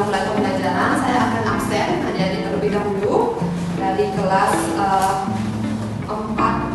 mulai pembelajaran, saya akan absen adik-adik terlebih dahulu dari kelas 4.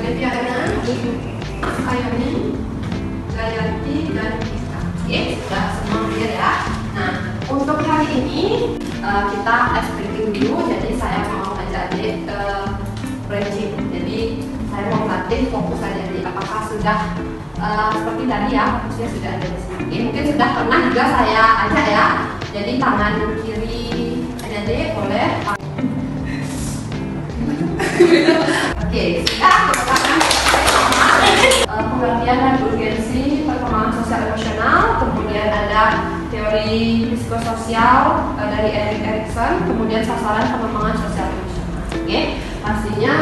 Deviana, Ayani, Gayanti, dan Kita. Oke, sudah semua clear ya. Nah, untuk hari ini kita explain dulu. Jadi saya mau ajak adik branching. Jadi saya mau melatih fokus adik-adik. Apakah sudah seperti tadi ya, fokusnya sudah ada di sini. Mungkin sudah pernah juga saya ajak ya. Jadi tangan kiri adik-adik boleh. Oke, pengertian dan urgensi perkembangan sosial emosional, kemudian ada teori psikososial dari Erik Erikson, kemudian sasaran pengembangan sosial emosional. Oke, pastinya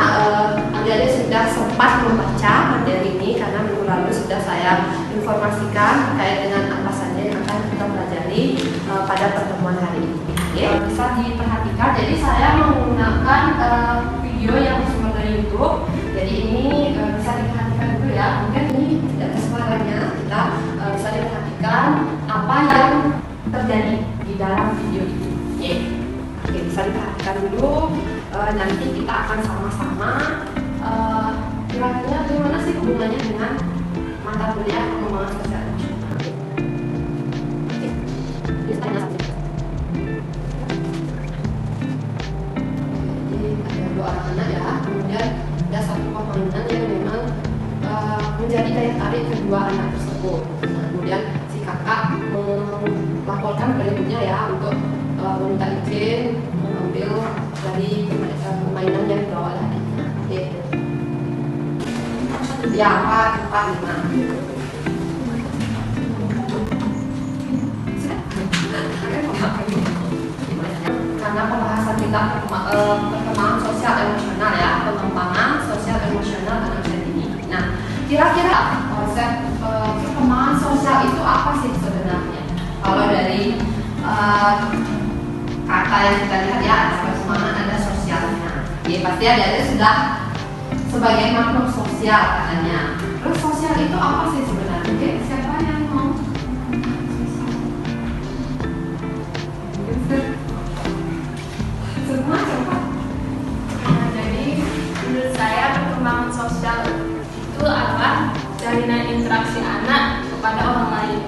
adik-adik sudah sempat membaca materi ini karena minggu lalu sudah saya informasikan terkait dengan apa saja yang akan kita pelajari pada pertemuan hari ini. Oke, bisa diperhatikan. Jadi saya menggunakan video yang bersumber dari YouTube. Jadi ini bisa diperhatikan dulu ya. Mungkin ini tidak ada suaranya. Kita bisa diperhatikan apa yang terjadi di dalam video ini. Oke, bisa diperhatikan dulu. Nanti kita akan sama-sama kira-kira gimana sih hubungannya dengan mata kuliah pengembangan sosial emosional. Oke, bisa tanya. Anak ya, kemudian ada satu permainan yang memang menjadi daya tarik kedua anak tersebut. Nah, kemudian si kakak melaporkan ke ibunya ya untuk meminta izin mengambil dari permainan yang dibawa tadi. Oke. Ya, 4, 5. Karena pembahasan kita perkembangan sosial emosional ya, pengembangan sosial emosional anak usia dini. Nah, kira-kira konsep perkembangan sosial itu apa sih sebenarnya? Kalau dari kata yang kita lihat ya, ada perkembangan, ada sosialnya. Ya, pasti ada sudah sebagai makhluk sosial katanya. Terus sosial itu apa sih sebenarnya? Oke, siapa yang mau? Semua coba. Nah, jadi menurut saya perkembangan sosial itu adalah jalinan interaksi anak kepada orang lain,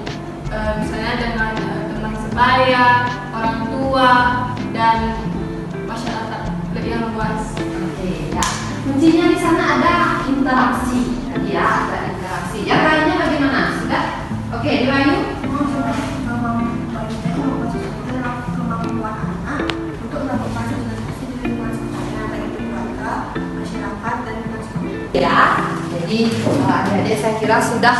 misalnya dengan teman sebaya, orang tua, dan masyarakat yang luas. Oke, ya. Kuncinya di sana ada interaksi. Tadi ya, ada interaksi. Yang lainnya bagaimana? Sudah? Oke, Diwayu. Mau coba ya, jadi adik-adik saya kira sudah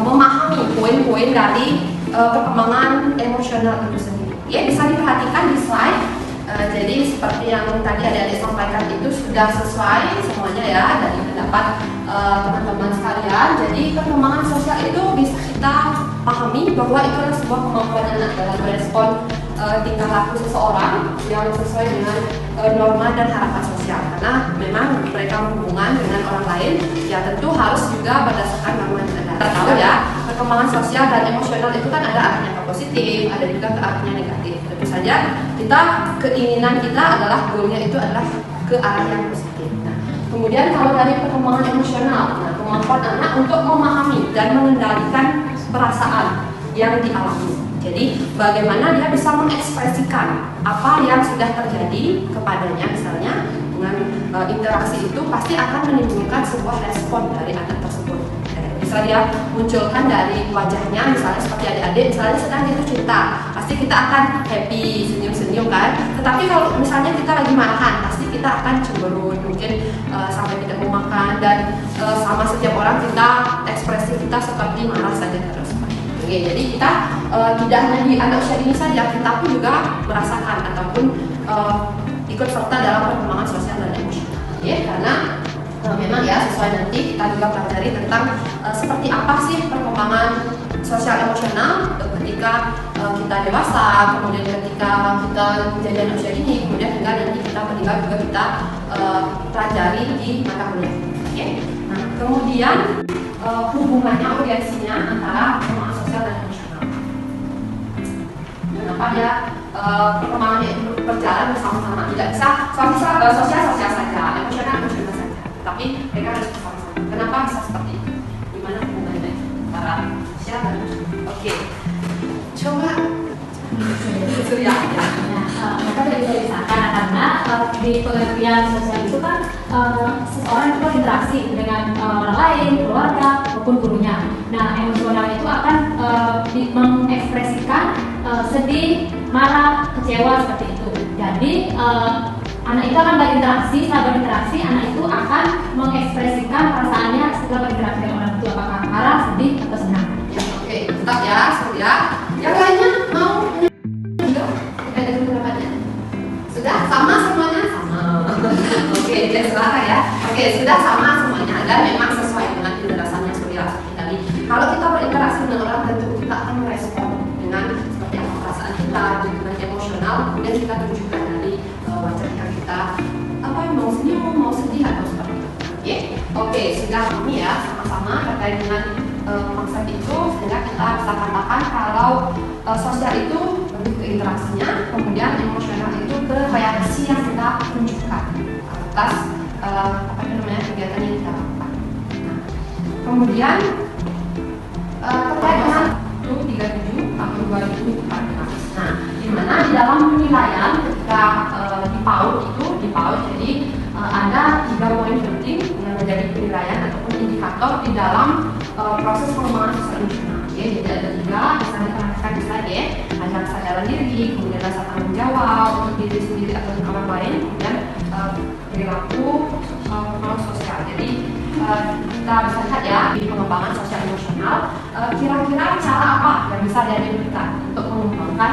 memahami poin-poin dari perkembangan emosional itu sendiri. Ya, bisa diperhatikan di slide. Jadi seperti yang tadi adik-adik sampaikan itu sudah sesuai semuanya ya dari pendapat teman-teman sekalian. Jadi perkembangan sosial itu bisa kita pahami bahwa itu adalah sebuah kemampuan anak dalam merespon tingkah laku seseorang yang sesuai dengan norma dan harapan sosial. Karena memang mereka berhubungan dengan orang lain, ya tentu harus juga berdasarkan norma dan ada. Kita tahu ya, perkembangan sosial dan emosional itu kan ada arahnya ke positif, ada juga ke arahnya negatif. Tentu saja kita keinginan kita adalah goalnya itu adalah ke arah yang positif. Nah, kemudian kalau dari perkembangan emosional, nah, kemampuan anak untuk memahami dan mengendalikan perasaan yang dialami. Jadi bagaimana dia bisa mengekspresikan apa yang sudah terjadi kepadanya, misalnya dengan interaksi itu pasti akan menimbulkan sebuah respon dari anak tersebut. Bisa dia munculkan dari wajahnya, misalnya seperti adik-adik, misalnya sedang jatuh cinta, pasti kita akan happy, senyum-senyum kan. Tetapi kalau misalnya kita lagi marahan, pasti kita akan cemberut, mungkin sampai tidak mau makan, dan sama setiap orang kita ekspresi kita seperti marah saja terus. Oke, jadi kita tidak hanya di anak usia dini saja, kita pun juga merasakan ataupun ikut serta dalam perkembangan sosial dan emosional. Ya, karena memang ya sesuai nanti kita juga pelajari tentang seperti apa sih perkembangan sosial emosional ketika kita dewasa, kemudian ketika kita menjadi anak usia dini, kemudian hingga nanti kita meninggal juga kita pelajari di mata kuliah. Oke. Nah, kemudian hubungannya urgensinya antara perkembangan kenapa dia perkembangannya itu berjalan bersama-sama. Tidak bisa sosial saja, emosional saja, tapi mereka harus bersama-sama. Kenapa bisa seperti itu? Gimana hubungannya antara sosial dan oke. Coba Surya ya. Maka dari saya karena di pengertian sosial itu kan seseorang itu berinteraksi dengan orang lain, keluarga maupun gurunya. Nah, emosional itu akan mengekspresikan sedih, marah, kecewa seperti itu. Jadi anak itu akan berinteraksi, setelah berinteraksi anak itu akan mengekspresikan perasaannya setelah berinteraksi dengan orang tua, apakah marah, sedih atau senang. Ya, oke, tetap ya, Surya. Yang lainnya mau ada pendapatnya? Sudah sama semuanya? Sama. Oke, silakan ya. Oke, sudah sama semuanya dan memang sesuai dengan penjelasannya Surya tadi. Kalau kita berinteraksi dengan orang, tentu kita akan merespon dengan seperti apa perasaan kita, dengan emosional, kemudian kita tunjukkan dari wajah kita apa yang mau senyum, mau sedih atau seperti itu. Oke, sudah kami ya sama-sama terkait dengan konsep itu, sehingga kita bisa katakan kalau sosial itu lebih ke interaksinya, kemudian emosional itu ke reaksi yang kita tunjukkan atas kegiatan yang kita lakukan. Nah, kemudian terkait dengan 37 tahun 2014. Nah, di mana di dalam penilaian ketika di PAUD jadi ada 3 poin penting yang menjadi penilaian ataupun indikator di dalam proses pengembangan sosial emosional. Jadi ada 3, bisa diterangkan di slide ya. Ada kesadaran diri, kemudian rasa tanggung jawab untuk diri sendiri atau untuk orang lain, kemudian perilaku sosial. Jadi kita bisa lihat ya di pengembangan sosial emosional, kira-kira cara apa yang bisa diberikan untuk mengembangkan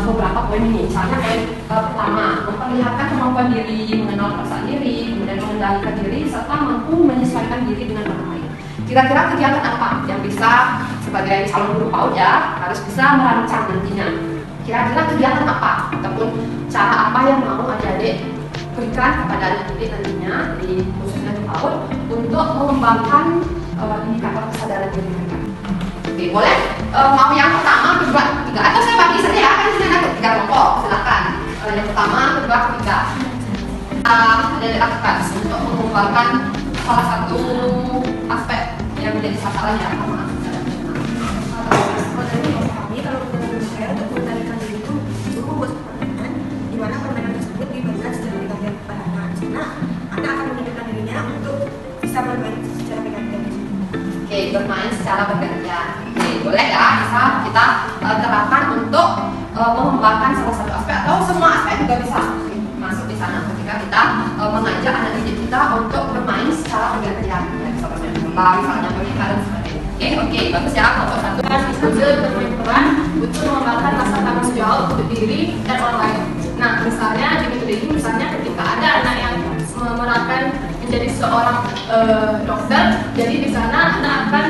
beberapa poin ini. Misalnya poin pertama, memperlihatkan kemampuan diri, mengenal perasaan diri, kemudian mengendalikan diri, serta mampu menyesuaikan diri dengan orang lain. Kira-kira kegiatan apa yang bisa sebagai calon guru PAUD ya harus bisa merancang nantinya. Kira-kira kegiatan apa ataupun cara apa yang mau adik-adik berikan kepada adik-adik nantinya di khususnya di PAUD untuk mengembangkan indikator kesadaran diri mereka. Oke, boleh mau yang pertama, kedua, ketiga, atau saya bagi saja ya, kan di sini ada 3 kelompok, silakan. Yang pertama, kedua, ketiga. Ada lakukan untuk mengembangkan salah satu aspek yang menjadi sasaran ya, sama kalau menurut saya untuk mengendalikan diri itu guru membuat permainan di mana permainan tersebut dibagikan secara bergantian kepada anak. Nah, anak akan menunjukkan dirinya untuk bisa bermain secara bergantian. Oke, bermain secara bergantian. Oke, boleh ya, bisa kita terapkan untuk mengembangkan salah satu aspek atau semua aspek juga bisa masuk di sana ketika kita mengajak anak didik kita untuk bermain secara bergantian. Ya, bisa bermain bola, misalnya bermain dan sebagainya. Oke, bagus ya, kelompok 1. Juga bermain peran untuk mengembangkan rasa tanggung jawab untuk diri dan orang lain. Nah, misalnya di metode ini, misalnya ketika ada anak yang memerankan menjadi seorang dokter, jadi di sana anak akan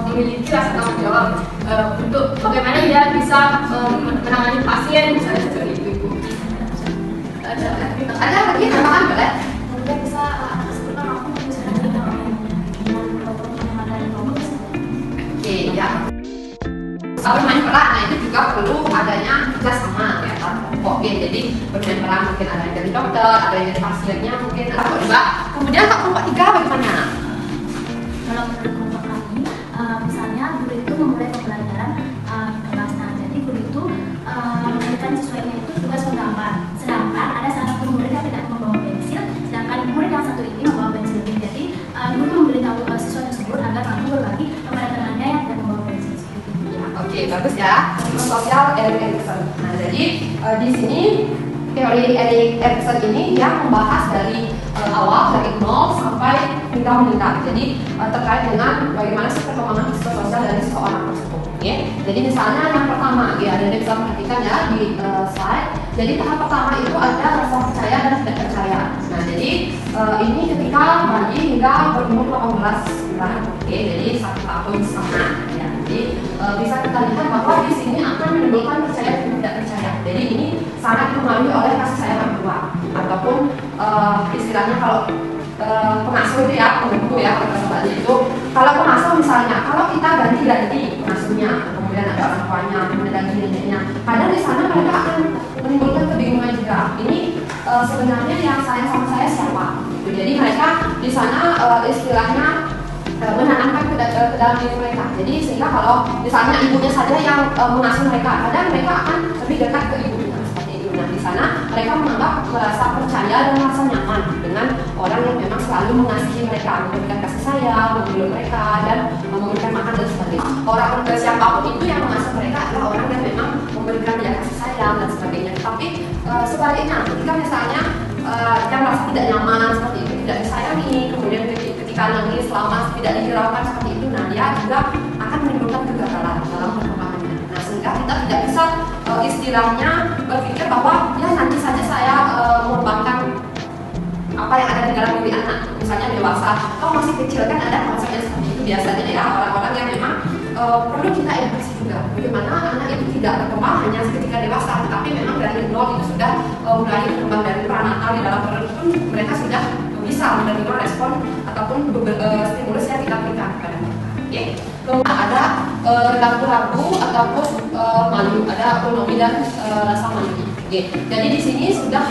memiliki rasa tanggung jawab untuk bagaimana dia bisa menangani pasien, misalnya seperti itu, Ibu. Ada lagi tambahan boleh? Kemudian bisa anak tersebut mampu menyesuaikan diri dengan orang lain dengan kelompok dan kelompok. Oke, ya. Bermain peran, nah itu juga perlu adanya kerjasama ya antar kelompok. Jadi bermain peran mungkin ada yang dari dokter, ada yang dari pasiennya, mungkin ada juga. Kemudian kelompok 3 bagaimana? Kalau menurut kelompok kami, misalnya guru itu memulai pembelajaran kelas. Nah, jadi guru itu memberikan siswanya itu tugas menggambar. Sedangkan ada salah satu murid yang tidak membawa pensil, sedangkan murid yang satu ini membawa pensil. Jadi guru memberitahu siswa tersebut agar mampu berbagi kepada temannya yang tidak membawa pensil. Oke, bagus ya. Sosial Erik Erikson. Nah, jadi di sini teori Erik Erikson ini dia membahas dari awal dari 0 sampai hingga meningkat. Jadi terkait dengan bagaimana sih perkembangan psikososial dari seseorang tersebut. Ya. Jadi misalnya yang pertama, ya ada bisa perhatikan ya di slide. Jadi tahap pertama itu ada rasa percaya dan tidak percaya. Nah, jadi ini ketika bayi hingga berumur 18 bulan. Oke, jadi 1 tahun setengah. Ya. Jadi bisa kita lihat bahwa di sini akan menimbulkan percaya dan tidak percaya. Jadi ini sangat dipengaruhi oleh kasih sayang orang tua ataupun istilahnya kalau pengasuh itu ya, pengasuh ya kalau kalau pengasuh misalnya kalau kita ganti pengasuhnya, kemudian ada orang tuanya, kemudian lagi neneknya. Kadang di sana mereka akan menimbulkan kebingungan juga. Ini sebenarnya yang sayang sama saya siapa? Jadi mereka di sana istilahnya menanamkan ke dalam diri mereka. Jadi sehingga kalau misalnya ibunya saja yang mengasuh mereka, kadang mereka akan lebih dekat ke ibunya seperti itu. Nah di sana mereka merasa percaya dan merasa nyaman dengan orang yang memang selalu mengasihi mereka, memberikan kasih sayang, memeluk mereka dan memberikan makan dan sebagainya. Orang siapapun itu yang mengasuh mereka adalah orang yang memang memberikan dia kasih sayang dan sebagainya. Tapi sebaliknya, ketika misalnya yang merasa tidak nyaman seperti itu, tidak disayangi, kemudian ketika nangis lama tidak dihiraukan seperti itu, nah dia juga akan menimbulkan kegagalan dalam perkembangannya. Nah sehingga kita tidak bisa istilahnya berpikir bahwa ya nanti saja saya mengembangkan apa yang ada di dalam diri anak, misalnya dewasa, kalau masih kecil kan ada konsep yang seperti itu biasanya ya, orang-orang yang memang perlu kita edukasi juga bagaimana anak itu tidak berkembang hanya ketika dewasa, tetapi memang dari nol itu sudah mulai berkembang dari pranatal di dalam perut pun mereka sudah bisa menerima respon ataupun stimulus yang kita berikan kepada mereka. Oke, kemudian ada ragu-ragu ataupun malu, ada autonomi dan rasa malu. Oke, jadi di sini sudah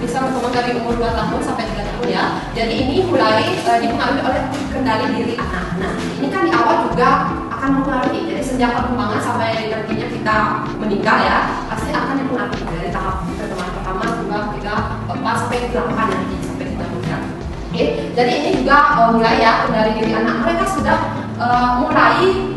bisa berkembang dari umur 2 tahun sampai 3 tahun ya. Jadi ini mulai dipengaruhi oleh kendali diri anak. Nah, ini kan di awal juga akan mempengaruhi. Jadi sejak perkembangan sampai nantinya kita meninggal ya, pasti akan dipengaruhi dari tahap perkembangan pertama, 2, 3, 4 sampai 8 nanti sampai kita meninggal. Oke, jadi ini juga mulai ya kendali diri anak. Mereka sudah mulai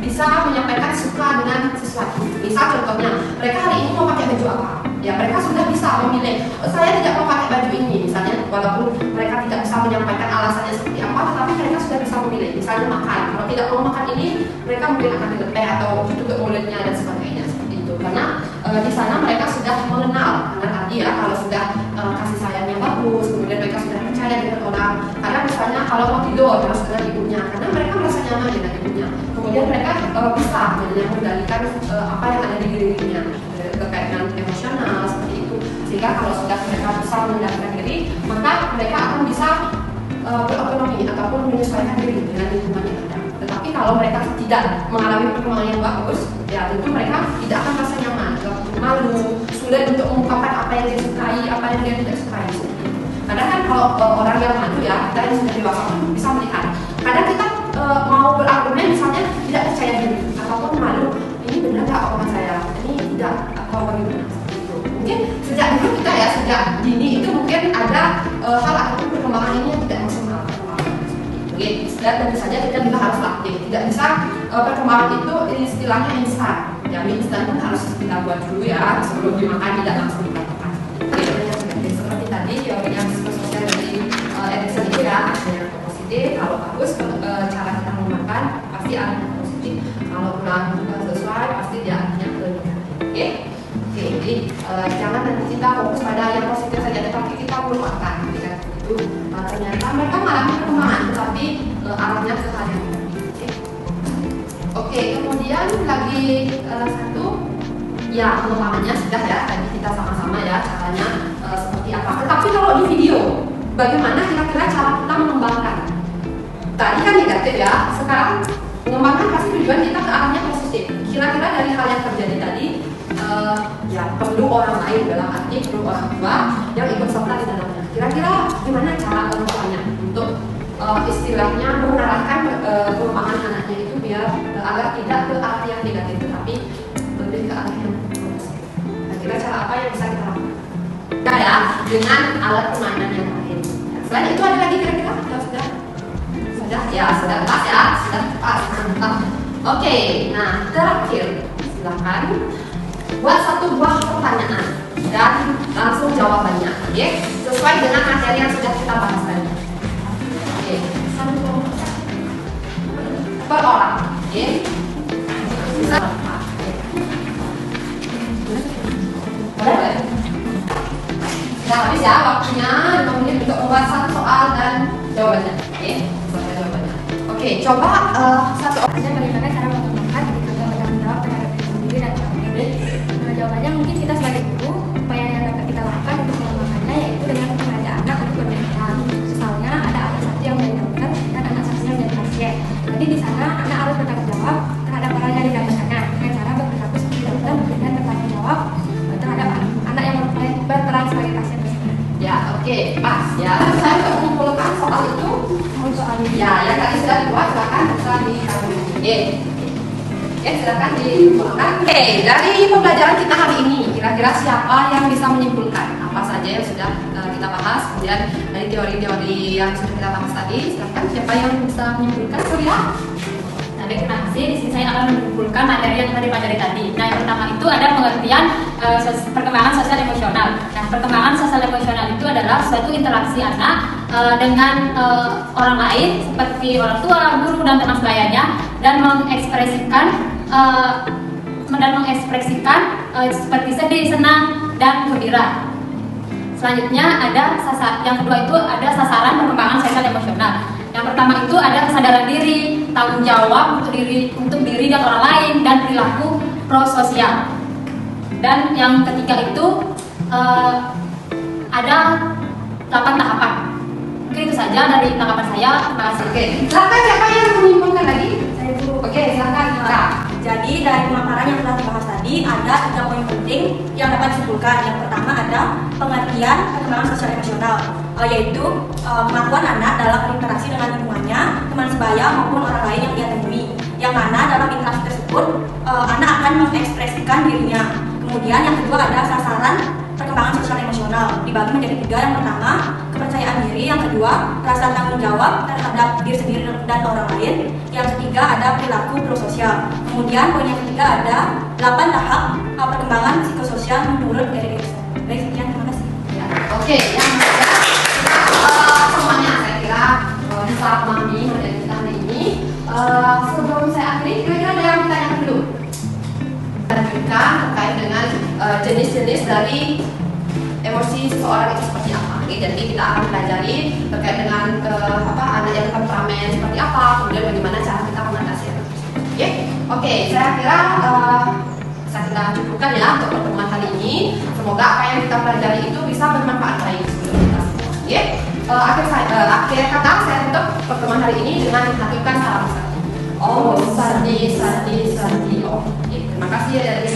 bisa menyampaikan suka dengan sesuatu. Misal contohnya, mereka hari ini mau pakai baju apa? Ya mereka sudah bisa memilih. Saya tidak mau pakai baju ini, misalnya, walaupun mereka tidak bisa menyampaikan alasannya seperti apa, tetapi mereka sudah bisa memilih. Misalnya makan, kalau tidak mau makan ini, mereka mungkin akan dilepeh atau tutup mulutnya dan sebagainya seperti itu. Karena di sana mereka sudah mengenal, karena tadi ya kalau sudah kasih sayangnya bagus, kemudian mereka sudah percaya dengan orang. Karena misalnya kalau mau tidur harus dengan ibunya, karena mereka merasa nyaman dengan ibunya. Kemudian mereka bisa mengendalikan apa yang ada di dirinya terkait dengan emosional seperti itu. Sehingga kalau sudah mereka bisa mengendalikan diri, maka mereka akan bisa berotonomi ataupun menyesuaikan diri dengan lingkungan yang ada. Tetapi kalau mereka tidak mengalami perkembangan yang bagus, ya tentu mereka tidak akan merasa nyaman, malu, sulit untuk mengungkapkan apa yang dia sukai, apa yang dia tidak sukai. Kadang kan kalau orang yang malu ya, kita yang sudah dewasa pun bisa melihat. Kadang kita mau berargumen misalnya tidak percaya diri ataupun malu, ini benar nggak omongan saya, ini tidak atau bagaimana seperti itu. Mungkin sejak dulu kita ya, sejak dini itu mungkin ada hal ataupun perkembangan ini yang tidak maksimal. Oke, dan tentu saja kita juga harus latih. Tidak bisa perkembangan itu istilahnya instan. Ya, instan pun harus kita buat dulu ya, sebelum dimakan tidak langsung dilakukan. Oke, seperti tadi teorinya psikososial dari Erikson itu ya, ada yang positif, kalau bagus cara kita memakan pasti ada yang positif. Kalau kurang sesuai pasti dia artinya ke negatif. Oke, jadi jangan nanti kita fokus pada yang positif saja, tetapi kita melupakan ketika itu ternyata mereka mengalami perkembangan, tetapi arahnya ke hal yang negatif. Oke, kemudian lagi satu, ya pengembangannya sudah ya, tadi kita sama-sama ya caranya seperti apa. Tetapi kalau di video, bagaimana kira-kira cara kita mengembangkan? Tadi kan negatif ya, sekarang mengembangkan pasti tujuan kita ke arahnya positif. Kira-kira dari hal yang terjadi tadi, ya perlu orang lain, dalam arti perlu orang tua yang ikut serta di dalamnya. Kira-kira gimana cara pengembangannya untuk istilahnya mengarahkan pengembangan anaknya itu biar agar tidak ke arah yang negatif, tetapi lebih ke arah yang positif. Kira-kira cara apa yang bisa kita lakukan? Ya, dengan alat permainan yang lain. Selain itu ada lagi kira-kira? Sudah ya, sudah pas ya, sudah pas, mantap. Oke, nah terakhir silakan buat satu buah pertanyaan dan langsung jawabannya, oke? Sesuai dengan materi yang sudah kita bahas tadi. Oke, satu per orang, oke? Boleh? Sudah habis ya waktunya 5 menit untuk membuat satu soal dan jawabannya, oke? Oke, coba satu Ada bagaimana cara mengembangkan ketika bertanggung jawab terhadap diri sendiri dan orang lain. Jawabannya mungkin kita sebagai guru, upaya yang dapat kita lakukan untuk mengembangkannya yaitu dengan mengajak anak untuk berbicara. Misalnya ada anak satu yang menjadi dokter dan anak satunya menjadi pasien. Jadi di sana anak harus bertanggung jawab terhadap orang yang didapatkannya dengan cara berperilaku seperti Oke, pas ya. Saya untuk mengumpulkan soal itu. Ya, yang tadi sudah dibuat silakan bisa dikali. Oke, silakan dikumpulkan. Oke, dari pembelajaran kita hari ini, kira-kira siapa yang bisa menyimpulkan apa saja yang sudah kita bahas? Kemudian dari teori-teori yang sudah kita bahas tadi, silakan siapa yang bisa menyimpulkan? Surya? Baik, terima kasih. Di sini saya akan mengumpulkan materi yang kita pelajari tadi. Nah, yang pertama itu ada pengertian perkembangan sosial emosional. Nah, perkembangan sosial emosional itu adalah suatu interaksi anak dengan orang lain seperti orang tua, guru, dan teman sebayanya dan mengekspresikan seperti sedih, senang, dan gembira. Selanjutnya ada yang kedua itu ada sasaran perkembangan sosial emosional. Yang pertama itu ada kesadaran diri, tanggung jawab untuk diri dan orang lain, dan perilaku prososial. Dan yang ketiga itu ada 8 tahapan. Oke, itu saja dari tanggapan saya. Terima kasih. Oke, silakan siapa yang menyimpulkan lagi? Saya dulu. Oke, silakan Kak. Jadi dari pemaparan yang telah dibahas tadi ada 3 poin penting yang dapat disimpulkan. Yang pertama ada pengertian perkembangan sosial emosional, yaitu kemampuan anak dalam berinteraksi dengan lingkungannya, teman sebaya maupun orang lain yang dia temui. Yang mana dalam interaksi tersebut anak akan mengekspresikan dirinya. Kemudian yang kedua ada sasaran perkembangan sosial emosional, dibagi menjadi 3. Yang pertama kepercayaan diri, yang kedua rasa tanggung jawab terhadap diri sendiri dan orang lain, yang ketiga ada perilaku prososial. Kemudian poin yang ketiga ada 8 tahap perkembangan psikososial menurut Gary Erikson. Baik, sekian, terima kasih. Ya, oke, yang ketiga semuanya saya kira bisa memahami materi kita hari ini. Sebelum saya akhiri, kira-kira ada yang ditanyakan dulu? Lanjutkan terkait dengan jenis-jenis dari emosi seseorang itu seperti apa. Oke, jadi kita akan pelajari terkait dengan anak yang temperamen seperti apa, kemudian bagaimana cara kita mengatasi hal tersebut. Oke, saya kira kita cukupkan ya untuk pertemuan hari ini. Semoga apa yang kita pelajari itu bisa bermanfaat baik sebelum kita semua. Akhir kata saya tutup pertemuan hari ini dengan melakukan salam satu. Oh, sadi. Oh, terima kasih ya dari